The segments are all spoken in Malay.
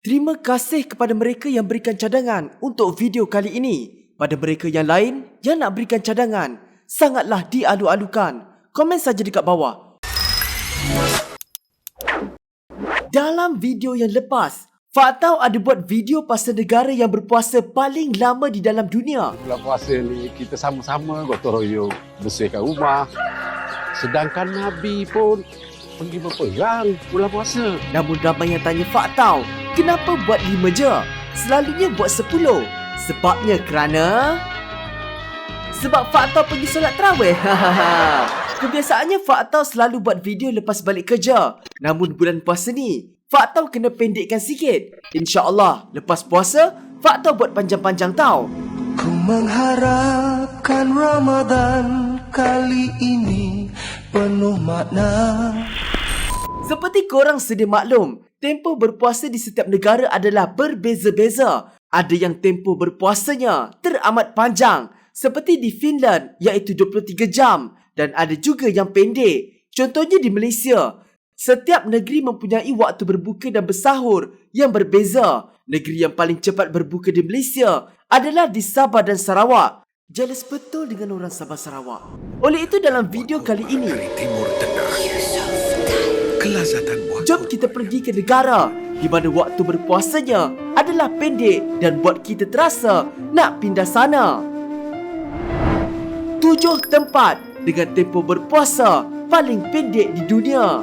Terima kasih kepada mereka yang berikan cadangan untuk video kali ini. Pada mereka yang lain yang nak berikan cadangan, sangatlah dialu-alukan. Komen saja dekat bawah. Dalam video yang lepas, Faktau ada buat video pasal negara yang berpuasa paling lama di dalam dunia. Bulan puasa ni kita sama-sama gotong royong bersihkan rumah. Sedangkan Nabi pun pergi berperang bulan puasa. Namun ramai yang tanya Faktau, kenapa buat 5 je? Selalunya buat 10. Sebabnya sebab Faktau pergi solat tarawih. Kebiasaannya Faktau selalu buat video lepas balik kerja. Namun bulan puasa ni, Faktau kena pendekkan sikit. InsyaAllah, lepas puasa, Faktau buat panjang-panjang tau. Ku mengharapkan Ramadan kali ini penuh makna. Seperti korang sedia maklum, tempoh berpuasa di setiap negara adalah berbeza-beza. Ada yang tempoh berpuasanya teramat panjang, seperti di Finland iaitu 23 jam. Dan ada juga yang pendek. Contohnya di Malaysia. Setiap negeri mempunyai waktu berbuka dan bersahur yang berbeza. Negeri yang paling cepat berbuka di Malaysia adalah di Sabah dan Sarawak. Jealous betul dengan orang Sabah Sarawak. Oleh itu dalam video kali ini, Timur Tengah, kelazatan buah jom kita pergi ke negara di mana waktu berpuasanya adalah pendek dan buat kita terasa nak pindah sana. 7 tempat dengan tempoh berpuasa paling pendek di dunia.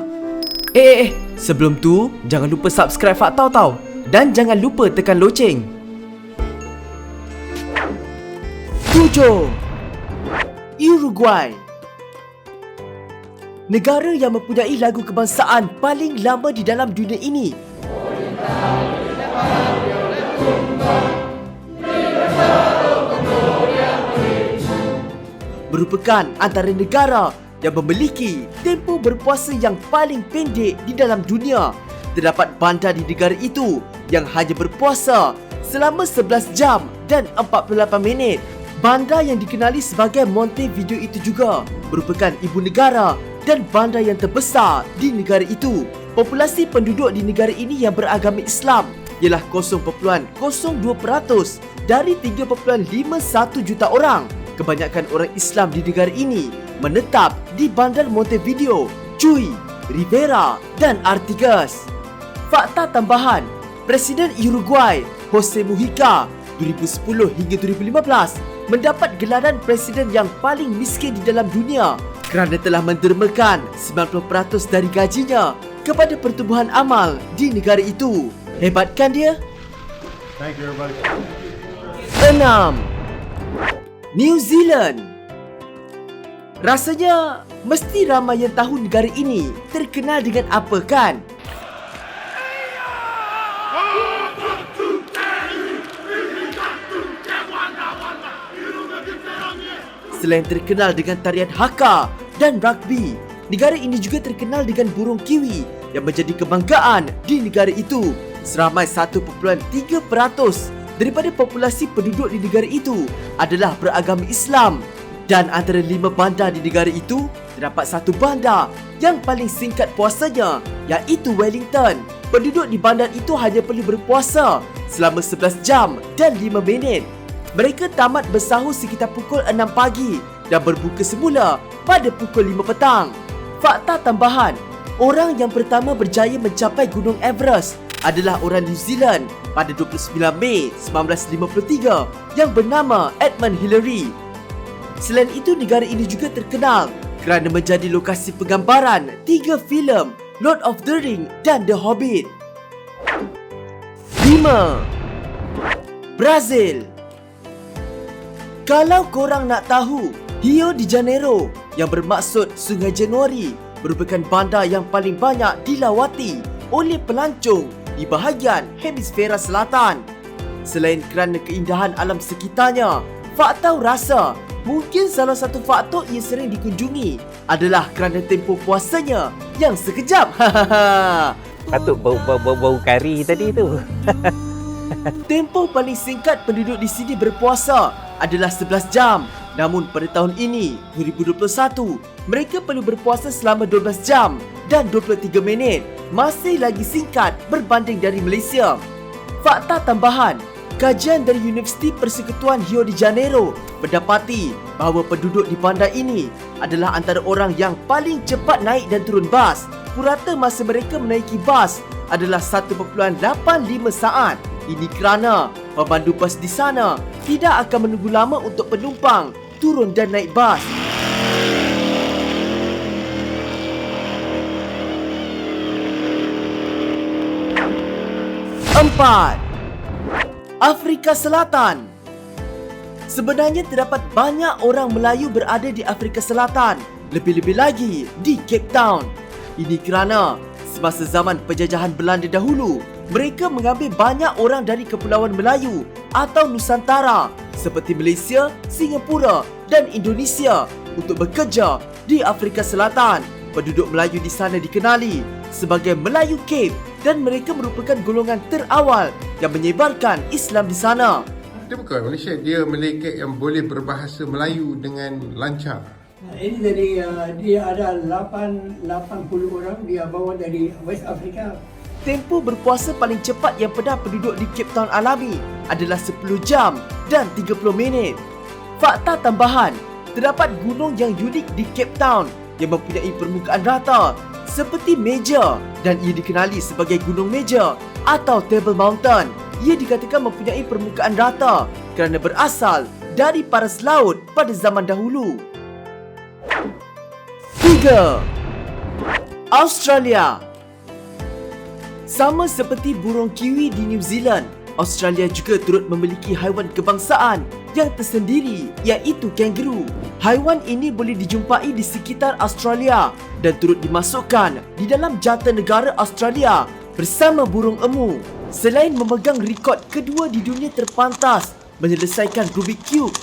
Sebelum tu, jangan lupa subscribe Faktau tau. Dan jangan lupa tekan loceng. 7. Uruguay. Negara yang mempunyai lagu kebangsaan paling lama di dalam dunia ini. Merupakan antara negara yang memiliki tempoh berpuasa yang paling pendek di dalam dunia. Terdapat bandar di negara itu yang hanya berpuasa selama 11 jam dan 48 minit. Bandar yang dikenali sebagai Montevideo itu juga merupakan ibu negara dan bandar yang terbesar di negara itu. Populasi penduduk di negara ini yang beragama Islam ialah 0.02% dari 3.51 juta orang. Kebanyakan orang Islam di negara ini menetap di bandar Montevideo, Chuy, Rivera dan Artigas. Fakta tambahan, Presiden Uruguay, Jose Mujica 2010 hingga 2015 mendapat gelaran presiden yang paling miskin di dalam dunia kerana telah mendermakan 90% dari gajinya kepada pertubuhan amal di negara itu. Hebat kan dia? Thank you everybody. 6. New Zealand. Rasanya mesti ramai yang tahu negara ini terkenal dengan apa kan? Selain terkenal dengan tarian haka dan rugby, negara ini juga terkenal dengan burung kiwi yang menjadi kebanggaan di negara itu. Seramai 1.3% daripada populasi penduduk di negara itu adalah beragama Islam. Dan antara 5 bandar di negara itu, terdapat satu bandar yang paling singkat puasanya, iaitu Wellington. Penduduk di bandar itu hanya perlu berpuasa selama 11 jam dan 5 minit. Mereka tamat bersahur sekitar pukul 6 pagi dan berbuka semula pada pukul 5 petang. Fakta tambahan, orang yang pertama berjaya mencapai Gunung Everest adalah orang New Zealand pada 29 Mei 1953 yang bernama Edmund Hillary. Selain itu, negara ini juga terkenal kerana menjadi lokasi penggambaran 3 filem Lord of the Ring dan The Hobbit. 5. Brazil. Kalau korang nak tahu, Rio de Janeiro yang bermaksud Sungai Januari merupakan bandar yang paling banyak dilawati oleh pelancong di bahagian hemisfera selatan. Selain kerana keindahan alam sekitarnya, Faktau rasa mungkin salah satu faktor ia sering dikunjungi adalah kerana tempoh puasanya yang sekejap. Patut bau kari tadi tu. Tempoh paling singkat penduduk di sini berpuasa adalah 11 jam. Namun pada tahun ini, 2021, mereka perlu berpuasa selama 12 jam dan 23 minit. Masih lagi singkat berbanding dari Malaysia. Fakta tambahan, kajian dari Universiti Persekutuan Rio de Janeiro mendapati bahawa penduduk di bandar ini adalah antara orang yang paling cepat naik dan turun bas. Purata masa mereka menaiki bas adalah 1.85 saat. Ini kerana pemandu bas di sana tidak akan menunggu lama untuk penumpang turun dan naik bas. Empat, Afrika Selatan. Sebenarnya terdapat banyak orang Melayu berada di Afrika Selatan, lebih-lebih lagi di Cape Town. Ini kerana semasa zaman penjajahan Belanda dahulu, mereka mengambil banyak orang dari Kepulauan Melayu atau Nusantara seperti Malaysia, Singapura dan Indonesia untuk bekerja di Afrika Selatan. Penduduk Melayu di sana dikenali sebagai Melayu Cape dan mereka merupakan golongan terawal yang menyebarkan Islam di sana. Dia bukan Malaysia, dia Malay Cape yang boleh berbahasa Melayu dengan lancar. Ini dari dia ada 80 orang dia bawa dari West Africa. Tempoh berpuasa paling cepat yang pernah penduduk di Cape Town alami adalah 10 jam dan 30 minit. Fakta tambahan, terdapat gunung yang unik di Cape Town yang mempunyai permukaan rata seperti meja dan ia dikenali sebagai Gunung Meja atau Table Mountain. Ia dikatakan mempunyai permukaan rata kerana berasal dari paras laut pada zaman dahulu. 3. Australia. Sama seperti burung kiwi di New Zealand, Australia juga turut memiliki haiwan kebangsaan yang tersendiri iaitu kangaroo. Haiwan ini boleh dijumpai di sekitar Australia dan turut dimasukkan di dalam jata negara Australia bersama burung emu. Selain memegang rekod kedua di dunia terpantas menyelesaikan Rubik Cube,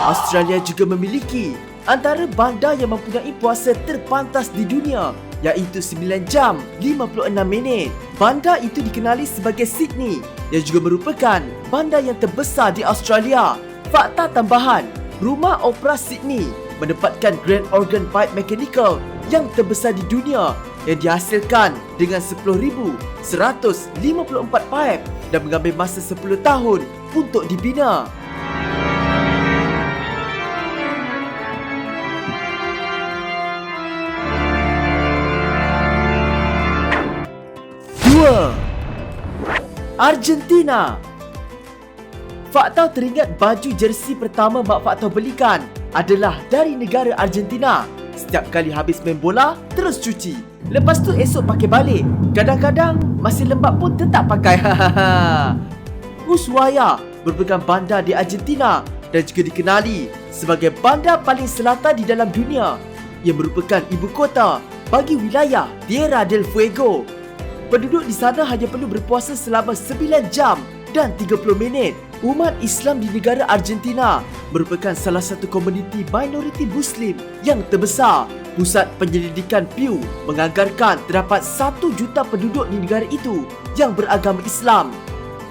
Australia juga memiliki antara bandar yang mempunyai puasa terpantas di dunia iaitu 9 jam 56 minit. Bandar itu dikenali sebagai Sydney yang juga merupakan bandar yang terbesar di Australia. Fakta tambahan, Rumah Opera Sydney menempatkan Grand Organ Pipe Mechanical yang terbesar di dunia yang dihasilkan dengan 10,154 pipe dan mengambil masa 10 tahun untuk dibina. Argentina. Fakta teringat baju jersey pertama Mak Fakta belikan adalah dari negara Argentina. Setiap kali habis main bola, terus cuci. Lepas tu esok pakai balik. Kadang-kadang masih lembab pun tetap pakai. Ushuaia merupakan bandar di Argentina dan juga dikenali sebagai bandar paling selatan di dalam dunia. Ia merupakan ibu kota bagi wilayah Tierra del Fuego. Penduduk di sana hanya perlu berpuasa selama 9 jam dan 30 minit. Umat Islam di negara Argentina merupakan salah satu komuniti minoriti Muslim yang terbesar. Pusat Penyelidikan Pew menganggarkan terdapat 1 juta penduduk di negara itu yang beragama Islam.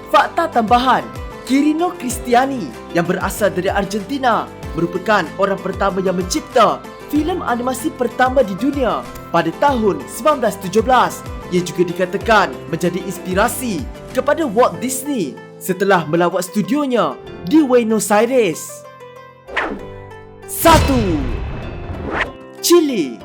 Fakta tambahan, Quirino Cristiani yang berasal dari Argentina merupakan orang pertama yang mencipta filem animasi pertama di dunia pada tahun 1917. Ia juga dikatakan menjadi inspirasi kepada Walt Disney setelah melawat studionya di Buenos Aires. 1. Chile.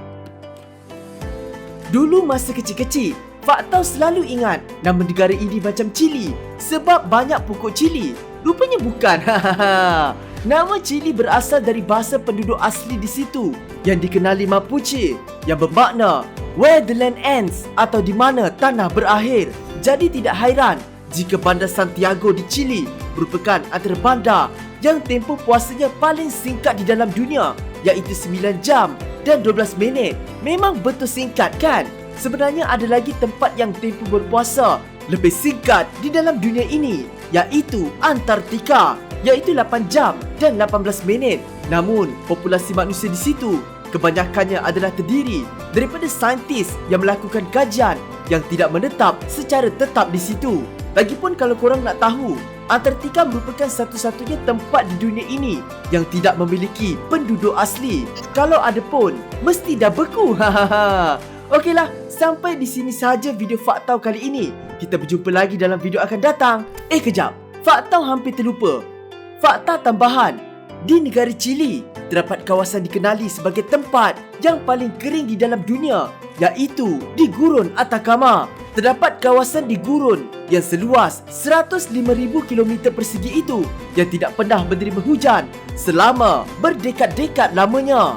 Dulu masa kecil-kecil, Fakta selalu ingat nama negara ini macam Chili sebab banyak pokok cili. Rupanya bukan. Nama Chile berasal dari bahasa penduduk asli di situ yang dikenali Mapuche yang bermakna where the land ends atau di mana tanah berakhir. Jadi tidak hairan jika bandar Santiago di Chile merupakan antara bandar yang tempoh puasanya paling singkat di dalam dunia iaitu 9 jam dan 12 minit. Memang betul singkat kan? Sebenarnya ada lagi tempat yang tempoh berpuasa lebih singkat di dalam dunia ini iaitu Antartika iaitu 8 jam dan 18 minit. Namun populasi manusia di situ kebanyakannya adalah terdiri daripada saintis yang melakukan kajian yang tidak menetap secara tetap di situ. Lagipun kalau korang nak tahu, Antartika merupakan satu-satunya tempat di dunia ini yang tidak memiliki penduduk asli. Kalau ada pun, mesti dah beku. Okeylah, sampai di sini sahaja video Fakta kali ini. Kita berjumpa lagi dalam video akan datang. Kejap. Fakta hampir terlupa. Fakta tambahan. Di negara Chili, terdapat kawasan dikenali sebagai tempat yang paling kering di dalam dunia, iaitu di Gurun Atacama. Terdapat kawasan di gurun yang seluas 105,000 km persegi itu yang tidak pernah menerima hujan selama berdekad-dekad lamanya.